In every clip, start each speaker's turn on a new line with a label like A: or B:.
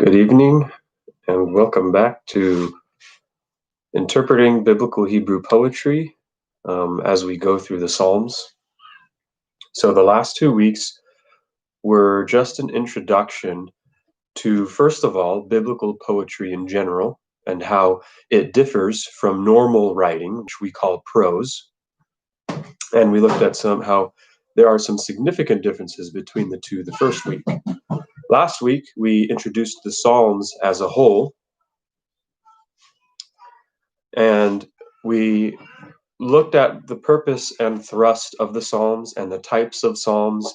A: Good evening, and welcome back to Interpreting Biblical Hebrew Poetry as we go through the Psalms. So, the last 2 weeks were just an introduction to, first of all, biblical poetry in general and how it differs from normal writing, which we call prose. And we looked at how there are some significant differences between the two the first week. Last week, we introduced the Psalms as a whole, and we looked at the purpose and thrust of the Psalms and the types of Psalms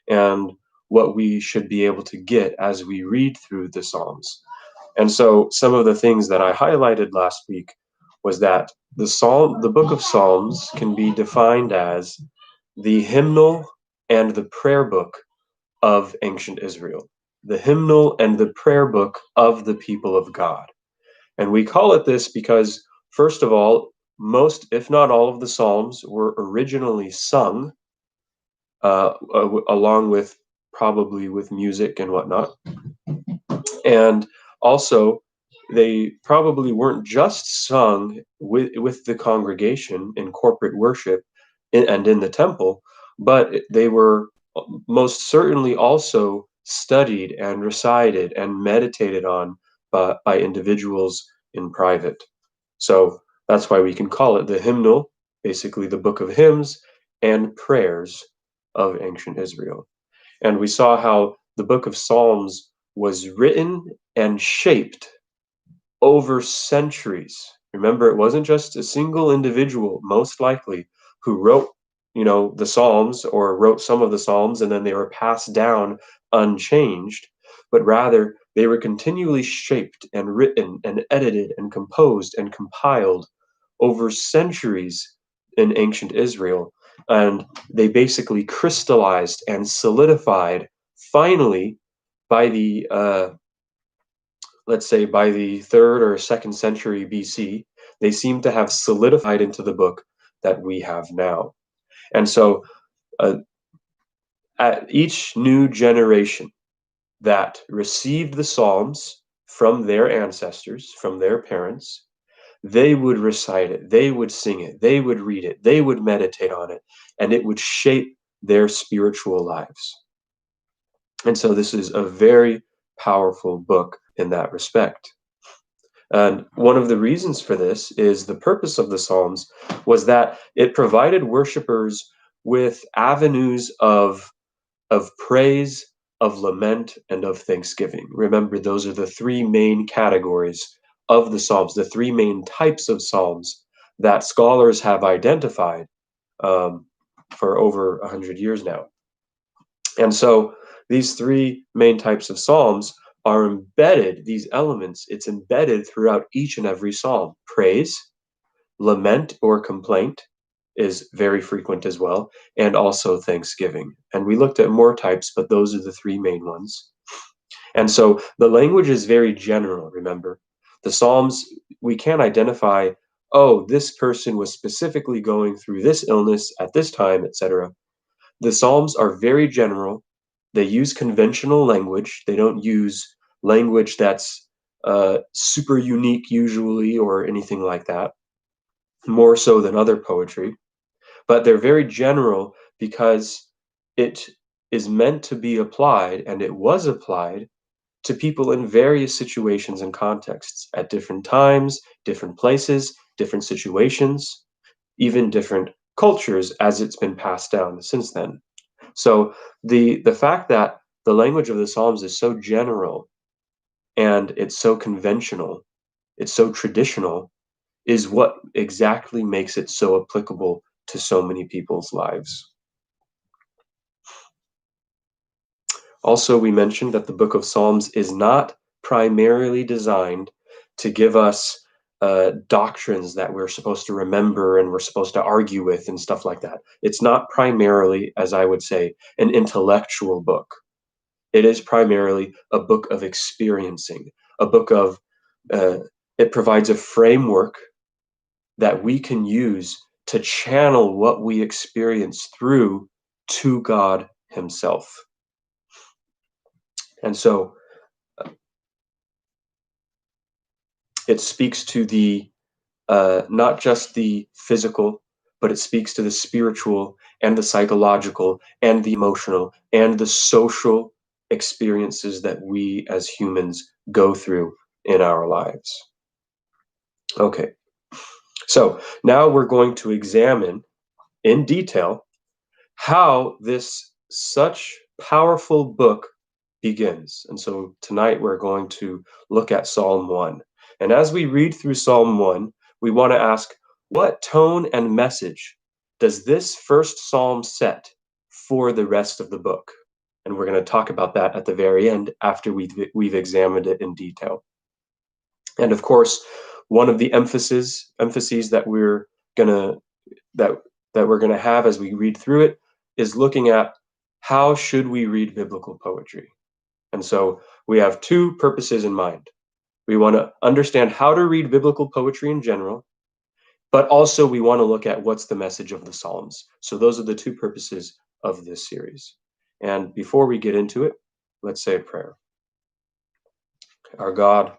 A: and what we should be able to get as we read through the Psalms. And so some of the things that I highlighted last week was that the book of Psalms can be defined as the hymnal and the prayer book of ancient Israel, the hymnal and the prayer book of the people of God. And we call it this because, first of all, most, if not all, of the Psalms were originally sung, along with probably with music and whatnot. And also, they probably weren't just sung with the congregation in corporate worship and in the temple, but they were most certainly also studied and recited and meditated on by individuals in private. So that's why we can call it the hymnal, basically the book of hymns and prayers of ancient Israel. And we saw how the book of Psalms was written and shaped over centuries. Remember, it wasn't just a single individual, most likely, who wrote, the Psalms or wrote some of the Psalms and then they were passed down unchanged, but rather they were continually shaped and written and edited and composed and compiled over centuries in ancient Israel. And they basically crystallized and solidified finally by the let's say by the 3rd or 2nd century BC, they seem to have solidified into the book that we have now. And so at each new generation that received the Psalms from their ancestors, from their parents, they would recite it, they would sing it, they would read it, they would meditate on it, and it would shape their spiritual lives. And so this is a very powerful book in that respect. And one of the reasons for this is the purpose of the Psalms was that it provided worshipers with avenues of praise, of lament, and of thanksgiving. Remember, those are the three main categories of the Psalms, the three main types of Psalms that scholars have identified for over 100 years now. And so these three main types of Psalms are embedded, these elements, it's embedded throughout each and every Psalm. Praise, lament or complaint is very frequent as well, and also thanksgiving. And we looked at more types, but those are the three main ones. And so the language is very general, remember. The Psalms, we can't identify, oh, this person was specifically going through this illness at this time, etc. The Psalms are very general. They use conventional language. They don't use language that's super unique usually or anything like that, more so than other poetry. But they're very general because it is meant to be applied, and it was applied to people in various situations and contexts at different times, different places, different situations, even different cultures as it's been passed down since then. So the fact that the language of the Psalms is so general and it's so conventional, it's so traditional, is what exactly makes it so applicable to so many people's lives. Also, we mentioned that the book of Psalms is not primarily designed to give us doctrines that we're supposed to remember and we're supposed to argue with and stuff like that. It's not primarily, as I would say, an intellectual book. It is primarily a book of experiencing, a book of, it provides a framework that we can use to channel what we experience through to God Himself. And so It speaks to the not just the physical, but it speaks to the spiritual and the psychological and the emotional and the social experiences that we as humans go through in our lives. Okay, so now we're going to examine in detail how this such powerful book begins. And so tonight we're going to look at Psalm 1. And as we read through Psalm 1, we want to ask, what tone and message does this first psalm set for the rest of the book? And we're going to talk about that at the very end after we've examined it in detail. And of course, one of the emphases that we're gonna that that we're gonna have as we read through it is looking at how should we read biblical poetry. And so we have two purposes in mind. We want to understand how to read biblical poetry in general, but also we want to look at what's the message of the Psalms. So those are the two purposes of this series. And before we get into it, let's say a prayer. Our God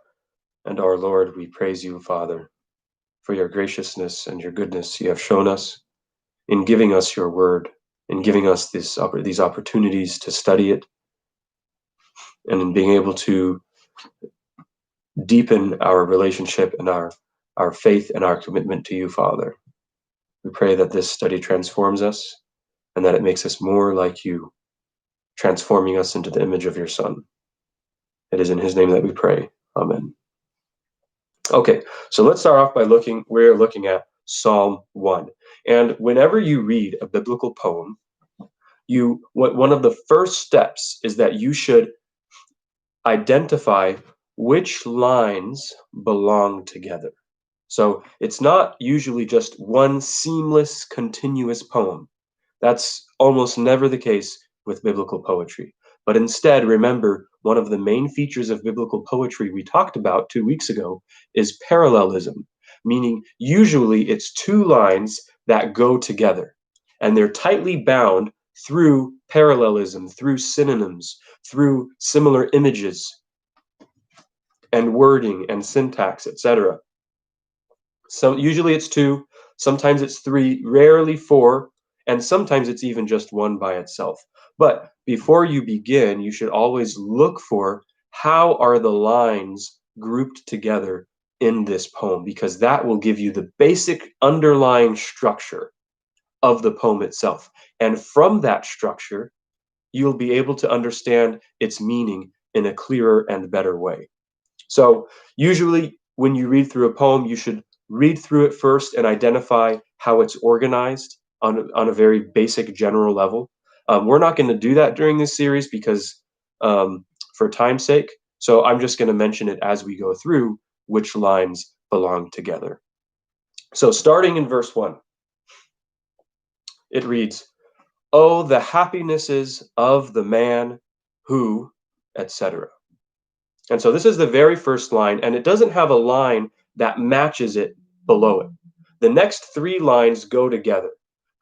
A: and our Lord, we praise you, Father, for your graciousness and your goodness you have shown us in giving us your word, in giving us these opportunities to study it, and in being able to deepen our relationship and our faith and our commitment to you, Father. We pray that this study transforms us and that it makes us more like you, transforming us into the image of your Son. It is in his name that we pray. Amen. Okay, so let's start off by we're looking at Psalm 1. And whenever you read a biblical poem, one of the first steps is that you should identify which lines belong together. So it's not usually just one seamless, continuous poem. That's almost never the case with biblical poetry. But instead, remember, one of the main features of biblical poetry we talked about 2 weeks ago is parallelism, meaning usually it's two lines that go together, and they're tightly bound through parallelism, through synonyms, through similar images and wording and syntax, etc. So usually it's two, sometimes it's three, rarely four, and sometimes it's even just one by itself. But before you begin, you should always look for how are the lines grouped together in this poem, because that will give you the basic underlying structure of the poem itself. And from that structure, you'll be able to understand its meaning in a clearer and better way. So usually when you read through a poem, you should read through it first and identify how it's organized on a very basic general level. We're not going to do that during this series because for time's sake. So I'm just going to mention it as we go through which lines belong together. So starting in verse 1, it reads, "Oh, the happinesses of the man who," etc. And so this is the very first line, and it doesn't have a line that matches it below it. The next three lines go together.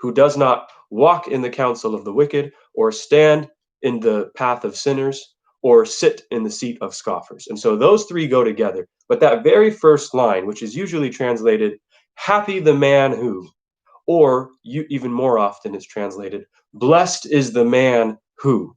A: Who does not walk in the counsel of the wicked, or stand in the path of sinners, or sit in the seat of scoffers. And so those three go together. But that very first line, which is usually translated, happy the man who, or even more often it's translated, blessed is the man who.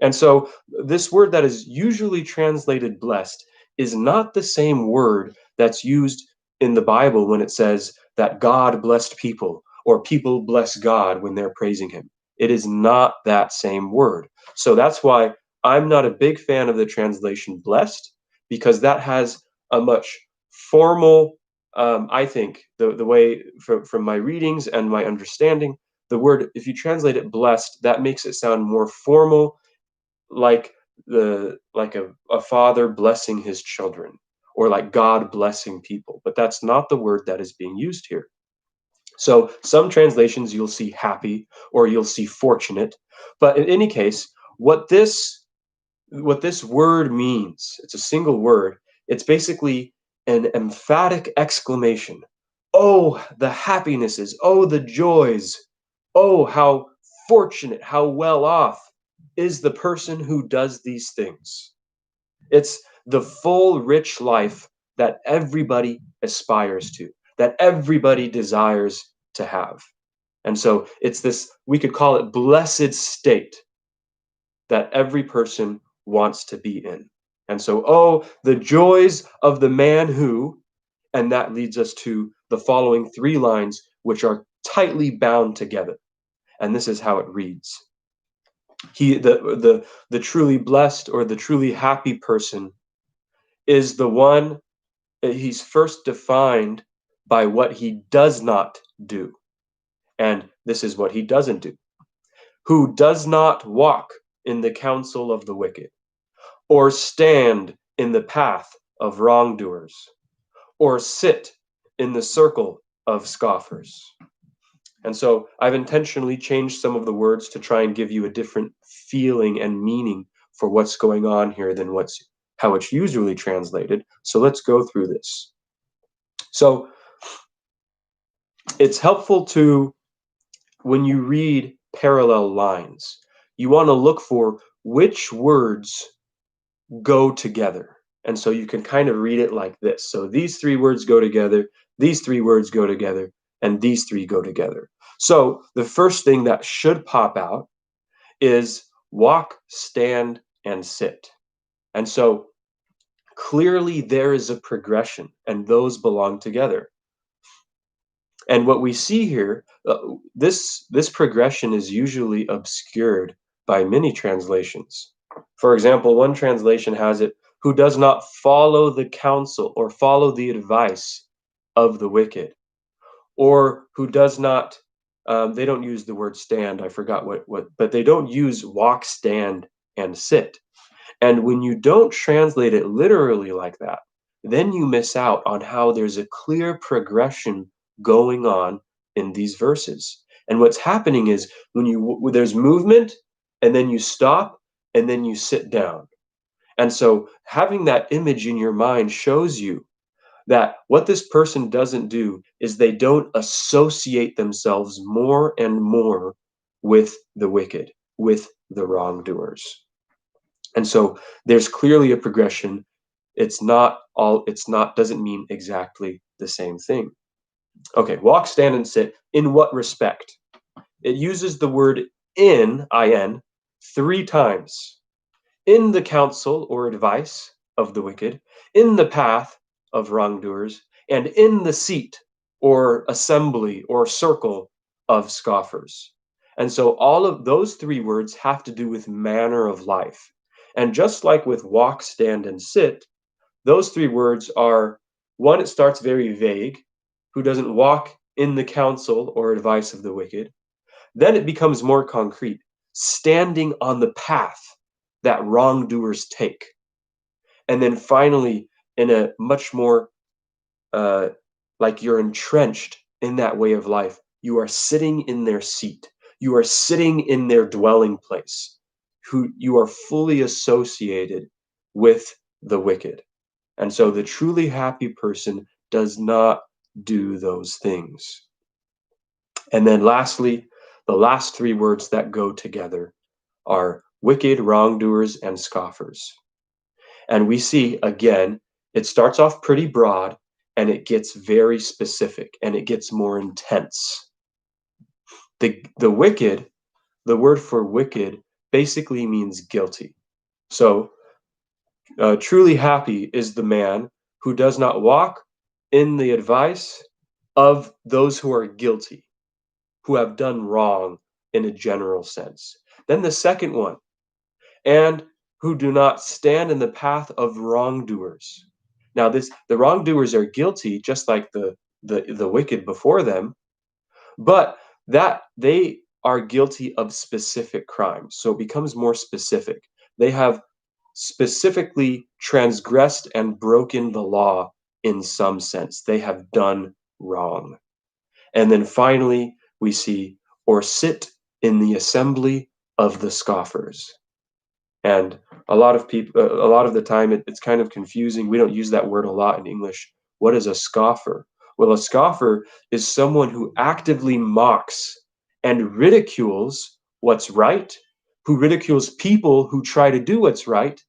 A: And so this word that is usually translated blessed is not the same word that's used in the Bible when it says that God blessed people or people bless God when they're praising him. It is not that same word. So that's why I'm not a big fan of the translation blessed, because that has a much formal, I think, the way from my readings and my understanding, the word, if you translate it blessed, that makes it sound more formal, like a father blessing his children, or like God blessing people, but that's not the word that is being used here. So some translations you'll see happy or you'll see fortunate, but in any case, what this word means, it's a single word. It's basically an emphatic exclamation. Oh, the happinesses, oh, the joys, oh, how fortunate, how well off is the person who does these things. It's the full, rich life that everybody aspires to, that everybody desires to have. And so it's this, we could call it blessed state that every person wants to be in. And so, oh, the joys of the man who, and that leads us to the following three lines, which are tightly bound together. And this is how it reads. The truly blessed or the truly happy person is the one, he's first defined by what he does not do. And this is what he doesn't do. Who does not walk in the counsel of the wicked, or stand in the path of wrongdoers, or sit in the circle of scoffers. And so I've intentionally changed some of the words to try and give you a different feeling and meaning for what's going on here than how it's usually translated. So let's go through this. So it's helpful to, when you read parallel lines, you want to look for which words go together. And so you can kind of read it like this. So these three words go together, these three words go together, and these three go together. So the first thing that should pop out is walk, stand, and sit. And so clearly there is a progression, and those belong together. And what we see here, this progression is usually obscured by many translations. For example, one translation has it, who does not follow the counsel or follow the advice of the wicked, or who does not, they don't use the word stand, I forgot but they don't use walk, stand, and sit. And when you don't translate it literally like that, then you miss out on how there's a clear progression going on in these verses. And what's happening is when there's movement, and then you stop, and then you sit down. And so having that image in your mind shows you that what this person doesn't do is they don't associate themselves more and more with the wicked, with the wrongdoers. And so there's clearly a progression. Doesn't mean exactly the same thing. Okay, walk, stand, and sit. In what respect? It uses the word in, in, three times. In the counsel or advice of the wicked, in the path of wrongdoers, and in the seat or assembly or circle of scoffers. And so all of those three words have to do with manner of life. And just like with walk, stand, and sit, those three words are, one, it starts very vague, who doesn't walk in the counsel or advice of the wicked. Then it becomes more concrete, standing on the path that wrongdoers take. And then finally, in a much more, like you're entrenched in that way of life, you are sitting in their seat. You are sitting in their dwelling place. You are fully associated with the wicked. And so the truly happy person does not do those things. And then lastly, the last three words that go together are wicked, wrongdoers, and scoffers. And we see, again, it starts off pretty broad, and it gets very specific, and it gets more intense. The wicked, the word for wicked basically means guilty. So truly happy is the man who does not walk in the advice of those who are guilty, who have done wrong in a general sense. Then the second one, and who do not stand in the path of wrongdoers. Now, the wrongdoers are guilty, just like the wicked before them, but that they are guilty of specific crimes. So it becomes more specific. They have specifically transgressed and broken the law in some sense. They have done wrong. And then finally, we see, or sit in the assembly of the scoffers. And a lot of the time, it's kind of confusing. We don't use that word a lot in English. What is a scoffer? Well, a scoffer is someone who actively mocks and ridicules what's right, who ridicules people who try to do what's right,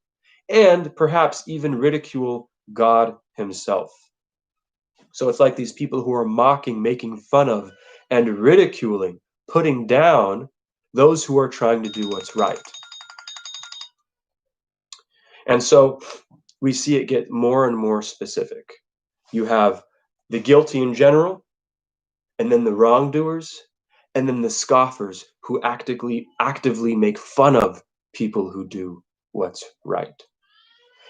A: and perhaps even ridicule God himself. So it's like these people who are mocking, making fun of, and ridiculing, putting down those who are trying to do what's right. And so we see it get more and more specific. You have the guilty in general, and then the wrongdoers, and then the scoffers who actively make fun of people who do what's right.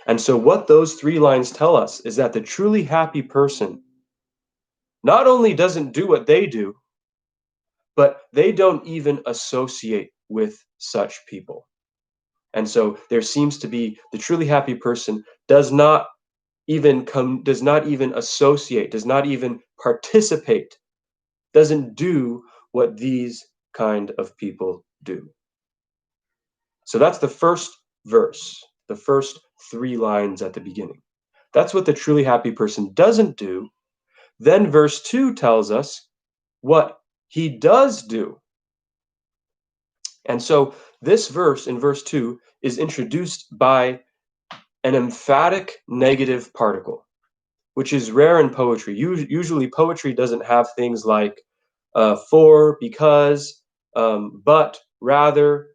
A: And so what those three lines tell us is that the truly happy person not only doesn't do what they do, but they don't even associate with such people. And so there seems to be the truly happy person does not even associate, does not even participate, doesn't do what these kind of people do. So that's the first verse, the first three lines at the beginning. That's what the truly happy person doesn't do. Then verse 2 tells us what he does do. And so this verse in verse 2 is introduced by an emphatic negative particle, which is rare in poetry. Usually poetry doesn't have things like for, because, but, rather,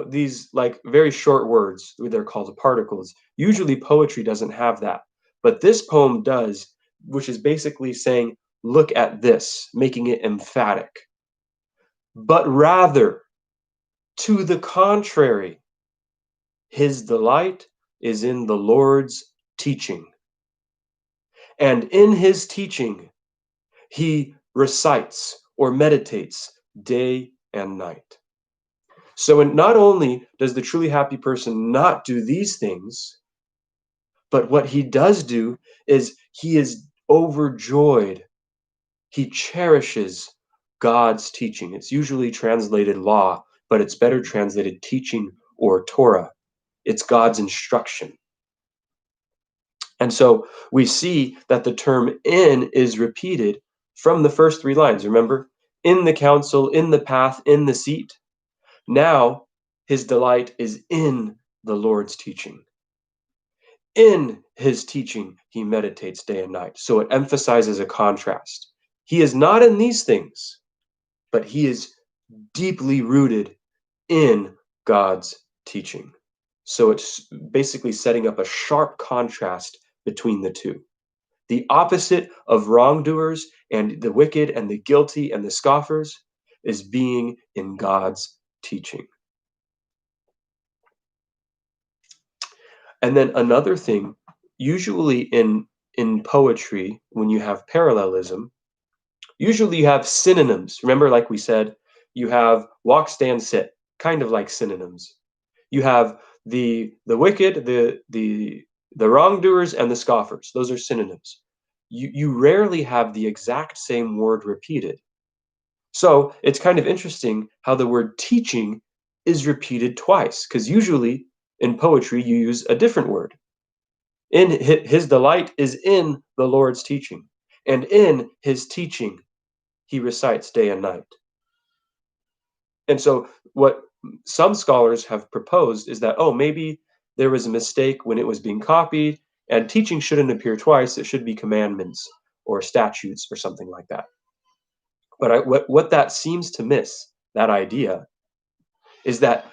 A: these like very short words, they're called particles. Usually poetry doesn't have that, but this poem does, which is basically saying, look at this, making it emphatic. But rather, to the contrary, his delight is in the Lord's teaching. And in his teaching, he recites or meditates day and night. So not only does the truly happy person not do these things, but what he does do is he is overjoyed. He cherishes God's teaching. It's usually translated law, but it's better translated teaching or Torah. It's God's instruction. And so we see that the term in is repeated from the first three lines. Remember, in the council, in the path, in the seat. Now his delight is in the Lord's teaching. In his teaching, he meditates day and night. So it emphasizes a contrast. He is not in these things, but he is deeply rooted in God's teaching. So it's basically setting up a sharp contrast between the two. The opposite of wrongdoers and the wicked and the guilty and the scoffers is being in God's teaching. And then another thing, usually in poetry, when you have parallelism, usually you have synonyms. Remember, like we said, you have walk, stand, sit, kind of like synonyms. You have the wicked, the wrongdoers, and the scoffers. Those are synonyms. You rarely have the exact same word repeated. So it's kind of interesting how the word teaching is repeated twice, because usually in poetry you use a different word. In his delight is in the Lord's teaching, and in his teaching he recites day and night. And so what some scholars have proposed is that, oh, maybe there was a mistake when it was being copied, and teaching shouldn't appear twice. It should be commandments or statutes or something like that. But what that seems to miss, that idea, is that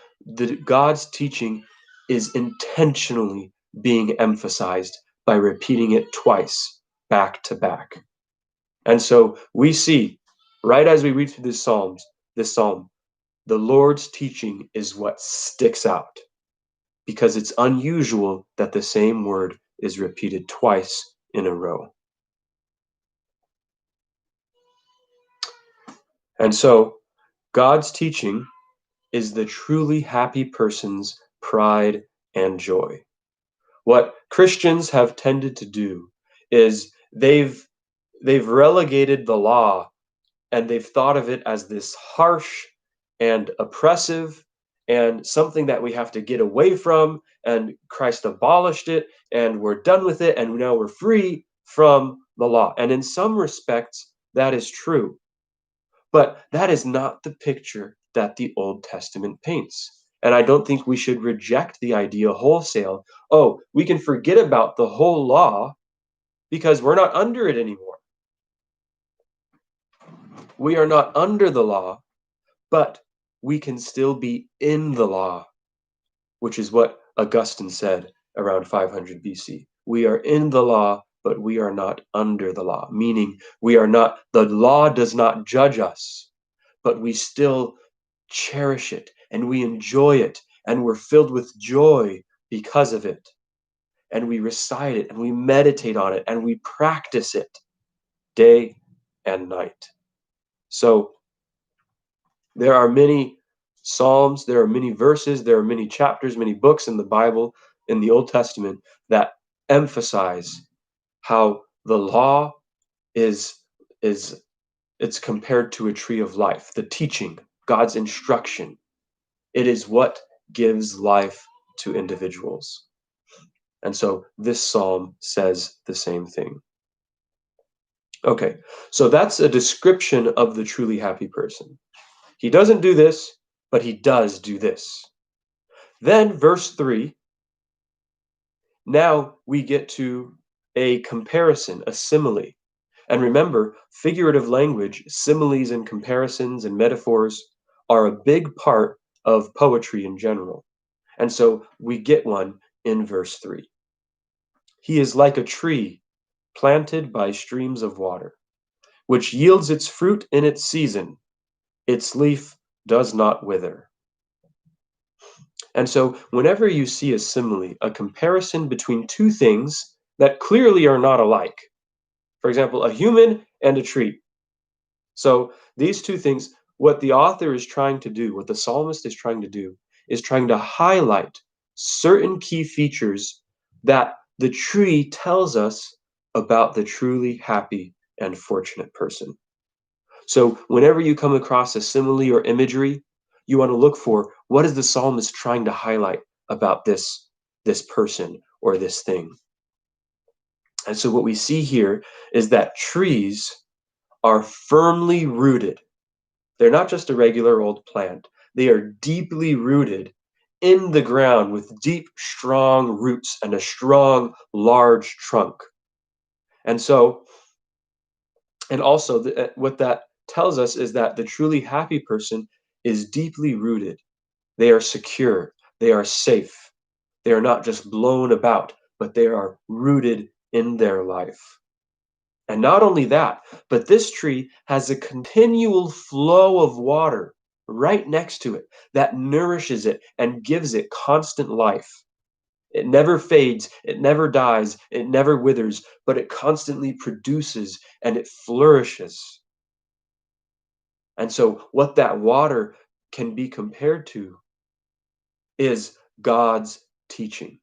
A: God's teaching is intentionally being emphasized by repeating it twice, back to back. And so we see, right as we read through this psalm, the Lord's teaching is what sticks out, because it's unusual that the same word is repeated twice in a row. And so God's teaching is the truly happy person's pride and joy. What Christians have tended to do is they've relegated the law, and they've thought of it as this harsh and oppressive and something that we have to get away from, and Christ abolished it and we're done with it and now we're free from the law. And in some respects that is true. But that is not the picture that the Old Testament paints. And I don't think we should reject the idea wholesale. Oh, we can forget about the whole law because we're not under it anymore. We are not under the law, but we can still be in the law, which is what Augustine said around 500 BC. We are in the law, but we are not under the law, meaning the law does not judge us, but we still cherish it and we enjoy it and we're filled with joy because of it. And we recite it and we meditate on it and we practice it day and night. So there are many Psalms, there are many verses, there are many chapters, many books in the Bible, in the Old Testament, that emphasize how the law is it's compared to a tree of life, the teaching, God's instruction. It is what gives life to individuals. And so this psalm says the same thing. Okay, so that's a description of the truly happy person. He doesn't do this, but he does do this. Then, verse 3, now we get to a comparison, a simile. And remember, figurative language, similes and comparisons and metaphors are a big part of poetry in general. And so we get one in verse 3. He is like a tree planted by streams of water, which yields its fruit in its season. Its leaf does not wither. And so whenever you see a simile, a comparison between two things that clearly are not alike, for example, a human and a tree. So these two things, what the author is trying to do, what the psalmist is trying to do, is trying to highlight certain key features that the tree tells us about the truly happy and fortunate person. So whenever you come across a simile or imagery, you want to look for what is the psalmist trying to highlight about this person or this thing. And so what we see here is that trees are firmly rooted. They're not just a regular old plant. They are deeply rooted in the ground with deep, strong roots and a strong, large trunk. And so, and also what that tells us is that the truly happy person is deeply rooted. They are secure. They are safe. They are not just blown about, but they are rooted in their life. And not only that, but this tree has a continual flow of water right next to it that nourishes it and gives it constant life. It never fades, it never dies, it never withers, but it constantly produces and it flourishes. And so, what that water can be compared to is God's teaching.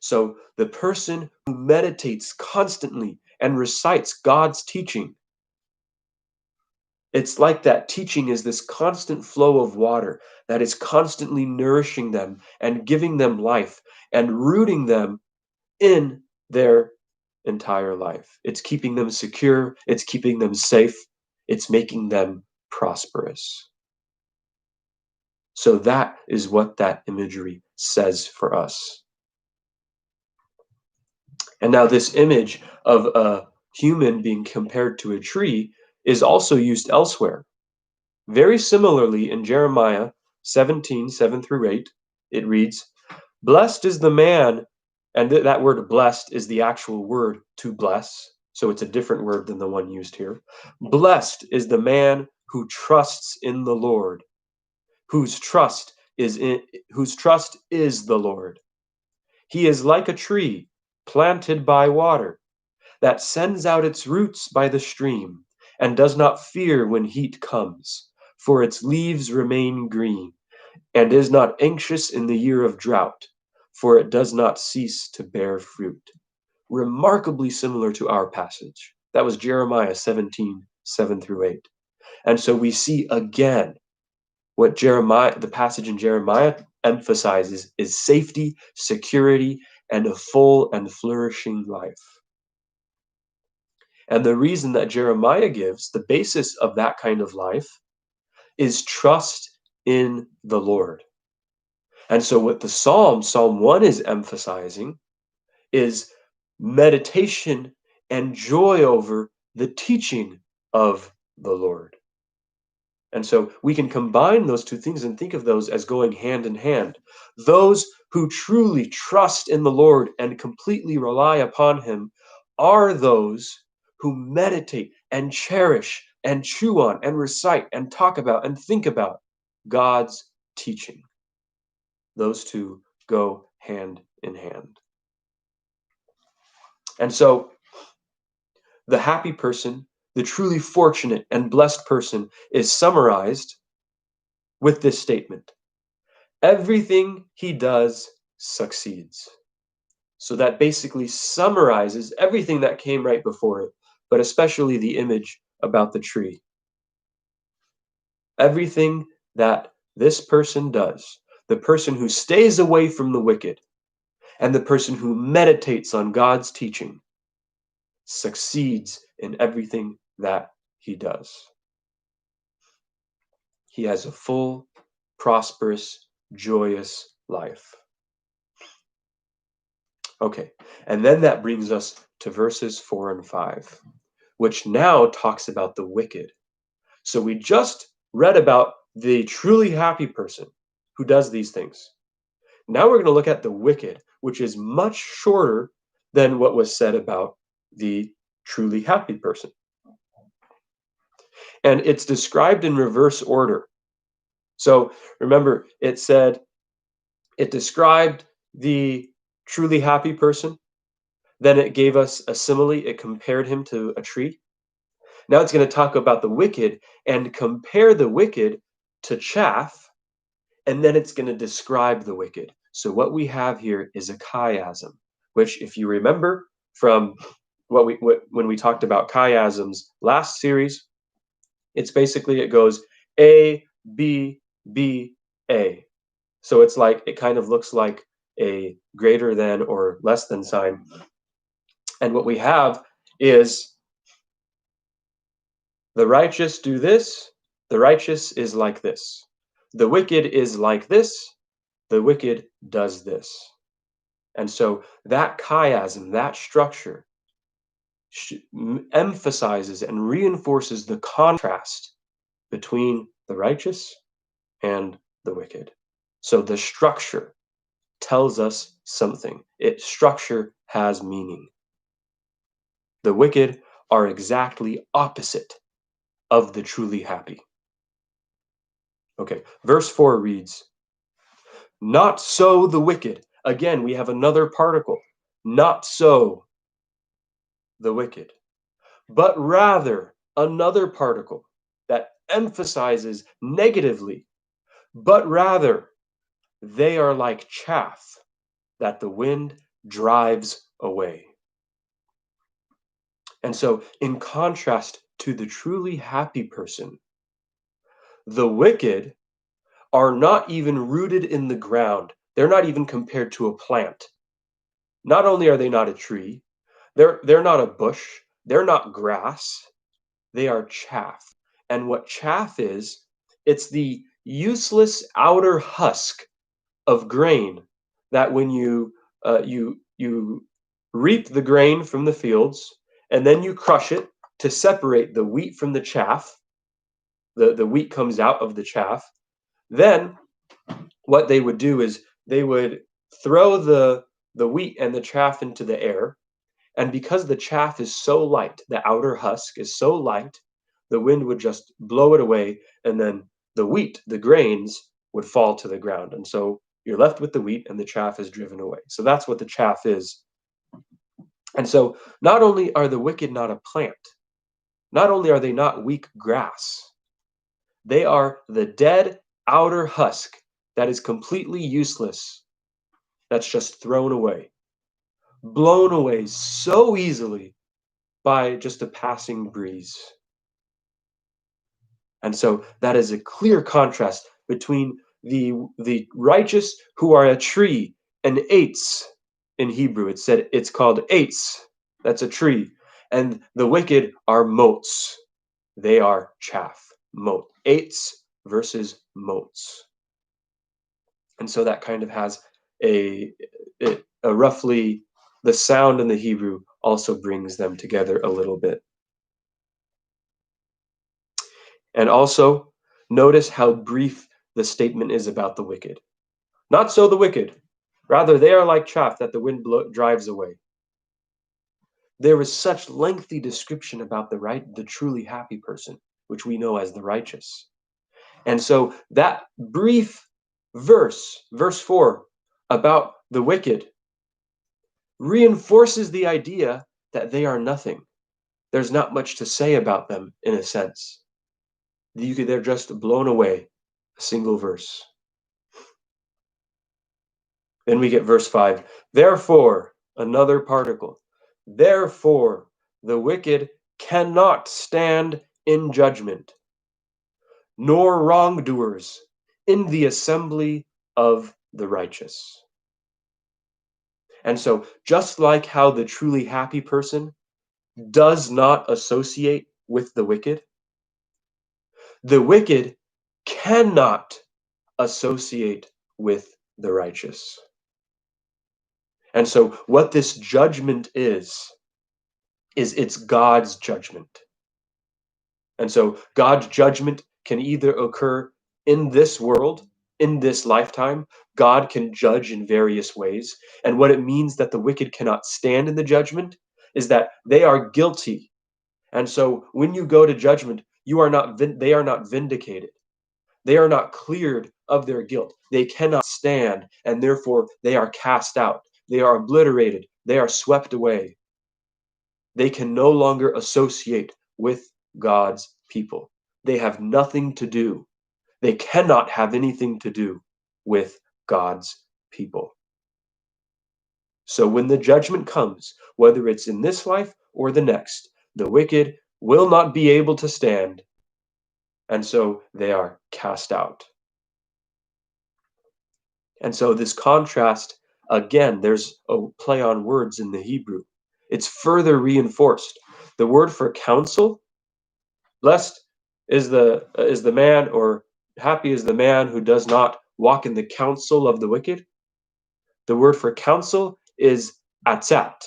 A: So, the person who meditates constantly and recites God's teaching, it's like that teaching is this constant flow of water that is constantly nourishing them and giving them life and rooting them in their entire life. It's keeping them secure, it's keeping them safe, it's making them prosperous. So that is what that imagery says for us. And now, this image of a human being compared to a tree is also used elsewhere. Very similarly, in Jeremiah 17, 7 through 8, it reads, Blessed is the man, and that word blessed is the actual word to bless, so it's a different word than the one used here. Blessed is the man who trusts in the Lord, whose trust is the Lord. He is like a tree planted by water that sends out its roots by the stream and does not fear when heat comes, for its leaves remain green, and is not anxious in the year of drought, for it does not cease to bear fruit. Remarkably similar to our passage. That was Jeremiah 17, 7 through 8. And so we see again what the passage in Jeremiah emphasizes is safety, security, and a full and flourishing life. And the reason that Jeremiah gives, the basis of that kind of life, is trust in the Lord. And so what the Psalm 1 is emphasizing is meditation and joy over the teaching of the Lord. And so we can combine those two things and think of those as going hand in hand. Those who truly trust in the Lord and completely rely upon Him are those who meditate and cherish and chew on and recite and talk about and think about God's teaching. Those two go hand in hand. And so the happy person, the truly fortunate and blessed person, is summarized with this statement: everything he does succeeds. So that basically summarizes everything that came right before it, but especially the image about the tree. Everything that this person does, the person who stays away from the wicked, and the person who meditates on God's teaching, succeeds in everything that he does. He has a full, prosperous, joyous life. Okay, and then that brings us to verses 4 and 5, which now talks about the wicked. So we just read about the truly happy person who does these things. Now we're going to look at the wicked, which is much shorter than what was said about the truly happy person. And it's described in reverse order. So remember, it said it described the truly happy person. Then it gave us a simile. It compared him to a tree. Now it's going to talk about the wicked and compare the wicked to chaff. And then it's going to describe the wicked. So what we have here is a chiasm, which, if you remember from when we talked about chiasms last series, it's basically, it goes A, B, B, A. So it's like, it kind of looks like a greater than or less than sign. And what we have is the righteous do this, the righteous is like this. The wicked is like this, the wicked does this. And so that chiasm, that structure, emphasizes and reinforces the contrast between the righteous and the wicked. So the structure tells us something. Structure has meaning. The wicked are exactly opposite of the truly happy. Okay, verse 4 reads, not so the wicked. Again, we have another particle. Not so the wicked, but rather another particle that emphasizes negatively, but rather they are like chaff that the wind drives away. And so, in contrast to the truly happy person, the wicked are not even rooted in the ground. They're not even compared to a plant. Not only are they not a tree, they're not a bush, they're not grass, they are chaff. And what chaff is, it's the useless outer husk of grain that when you reap the grain from the fields and then you crush it to separate the wheat from the chaff, the wheat comes out of the chaff. Then what they would do is they would throw the wheat and the chaff into the air, and because the chaff is so light, the outer husk is so light, the wind would just blow it away, and then the wheat, the grains, would fall to the ground. And so you're left with the wheat and the chaff is driven away. So that's what the chaff is. And so not only are the wicked not a plant, not only are they not weak grass, they are the dead outer husk that is completely useless, that's just thrown away, blown away so easily by just a passing breeze. And so that is a clear contrast between the righteous, who are a tree, an eitz in Hebrew. It's called eitz, that's a tree, and the wicked are motes. They are chaff. Mote. Eitz versus motes. And so that kind of has a roughly the sound in the Hebrew also brings them together a little bit. And also, notice how brief the statement is about the wicked. Not so the wicked. Rather, they are like chaff that the wind drives away. There is such lengthy description about the truly happy person, which we know as the righteous. And so that brief verse 4, about the wicked, reinforces the idea that they are nothing. There's not much to say about them, in a sense. They're just blown away. A single verse. Then we get verse 5. Therefore, another particle. Therefore, the wicked cannot stand in judgment, nor wrongdoers in the assembly of the righteous. And so, just like how the truly happy person does not associate with the wicked cannot associate with the righteous. And so, what this judgment is it's God's judgment. And so, God's judgment can either occur in this world, in this lifetime. God can judge in various ways. And what it means that the wicked cannot stand in the judgment is that they are guilty. And so, when you go to judgment, they are not vindicated. They are not cleared of their guilt. They cannot stand, and therefore they are cast out. They are obliterated. They are swept away. They can no longer associate with God's people. They have nothing to do. They cannot have anything to do with God's people. So when the judgment comes, whether it's in this life or the next, the wicked will not be able to stand, and so they are cast out. And so this contrast, again, there's a play on words in the Hebrew. It's further reinforced. The word for counsel, blessed is the man, or happy is the man who does not walk in the counsel of the wicked. The word for counsel is atzat.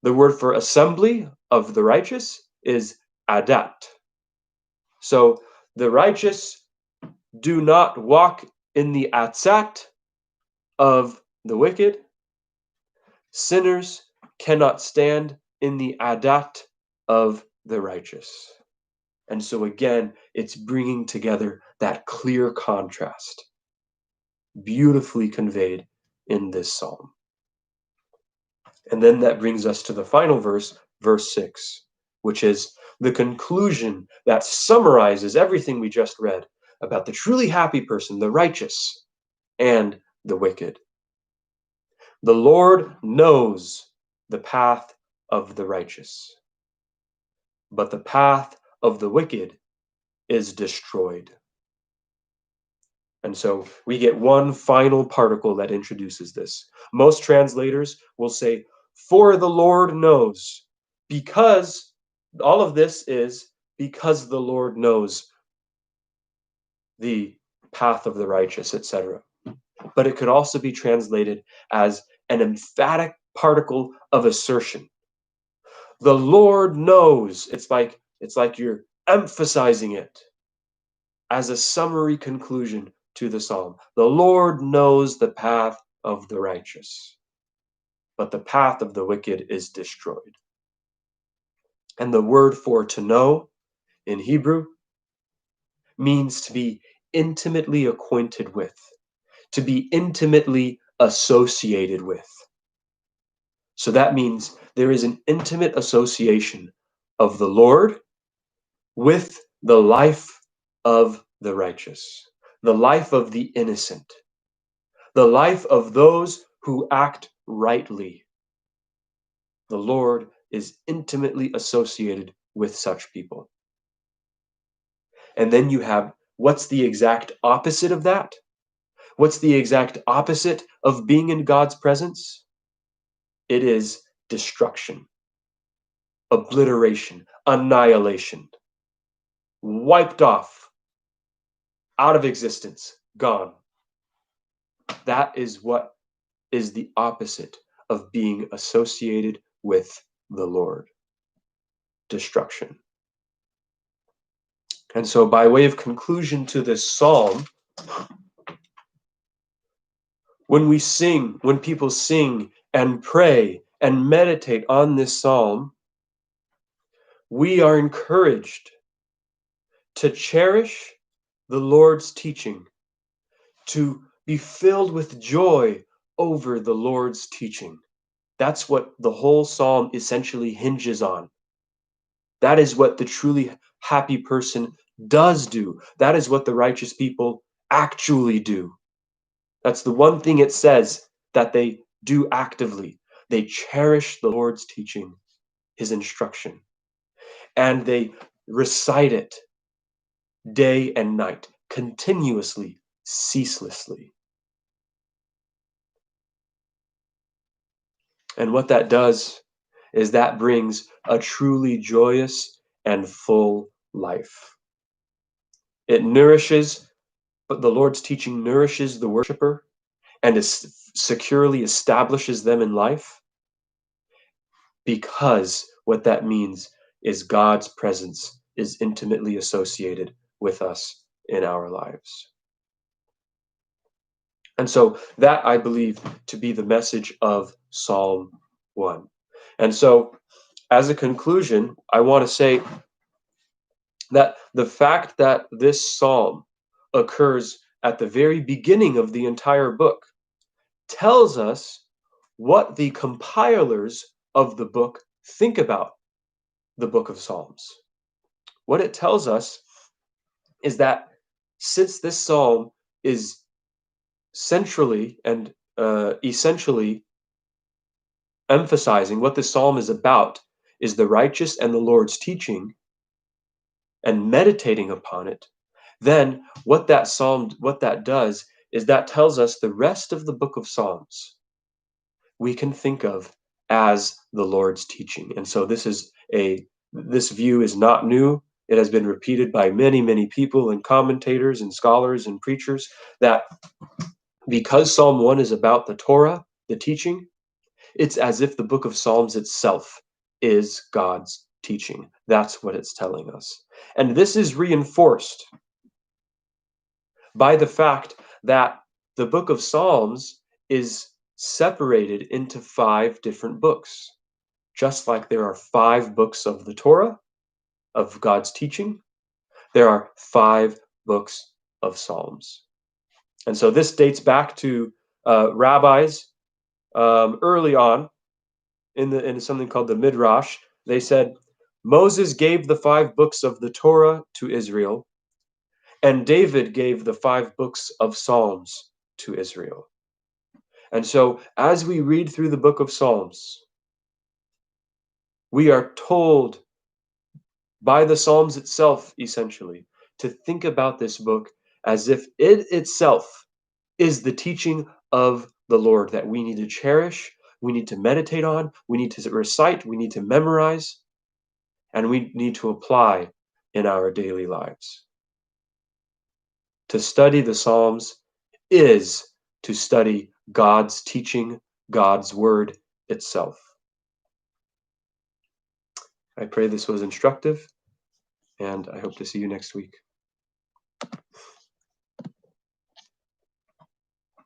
A: The word for assembly of the righteous is adat. So the righteous do not walk in the atzat of the wicked. Sinners cannot stand in the adat of the righteous. And so again, it's bringing together that clear contrast, beautifully conveyed in this psalm. And then that brings us to the final verse, verse 6, which is the conclusion that summarizes everything we just read about the truly happy person, the righteous, and the wicked. The Lord knows the path of the righteous, but the path of the wicked is destroyed. And so we get one final particle that introduces this. Most translators will say, for the Lord knows, because all of this is because the Lord knows the path of the righteous, etc. But it could also be translated as an emphatic particle of assertion. The Lord knows. It's like you're emphasizing it as a summary conclusion to the psalm. The Lord knows the path of the righteous, but the path of the wicked is destroyed. And the word for to know in Hebrew means to be intimately acquainted with, to be intimately associated with. So that means there is an intimate association of the Lord with the life of the righteous, the life of the innocent, the life of those who act rightly. The Lord is intimately associated with such people. And then you have, what's the exact opposite of that? What's the exact opposite of being in God's presence? It is destruction, obliteration, annihilation, wiped off, out of existence, gone. That is what is the opposite of being associated with the Lord. Destruction. And so, by way of conclusion to this psalm, when people sing and pray and meditate on this psalm, we are encouraged to cherish the Lord's teaching, to be filled with joy over the Lord's teaching. That's what the whole psalm essentially hinges on. That is what the truly happy person does do. That is what the righteous people actually do. That's the one thing it says that they do actively. They cherish the Lord's teaching, his instruction, and they recite it day and night, continuously, ceaselessly. And what that does is that brings a truly joyous and full life. It nourishes, but the Lord's teaching nourishes the worshiper and securely establishes them in life, because what that means is God's presence is intimately associated with us in our lives. And so that I believe to be the message of Psalm 1. And so as a conclusion, I want to say that the fact that this psalm occurs at the very beginning of the entire book tells us what the compilers of the book think about the book of Psalms. What it tells us is that since this psalm is centrally and essentially emphasizing what this psalm is about is the righteous and the Lord's teaching and meditating upon it, then what that does is that tells us the rest of the book of Psalms we can think of as the Lord's teaching. And so this view is not new. It has been repeated by many, many people and commentators and scholars and preachers that because Psalm 1 is about the Torah, the teaching, it's as if the book of Psalms itself is God's teaching. That's what it's telling us. And this is reinforced by the fact that the book of Psalms is separated into 5 different books. Just like there are 5 books of the Torah, of God's teaching, there are 5 books of Psalms. And so this dates back to rabbis early on in something called the Midrash. They said, Moses gave the 5 books of the Torah to Israel, and David gave the 5 books of Psalms to Israel. And so as we read through the book of Psalms, we are told by the Psalms itself, essentially, to think about this book as if it itself is the teaching of the Lord that we need to cherish, we need to meditate on, we need to recite, we need to memorize, and we need to apply in our daily lives. To study the Psalms is to study God's teaching, God's word itself. I pray this was instructive, and I hope to see you next week.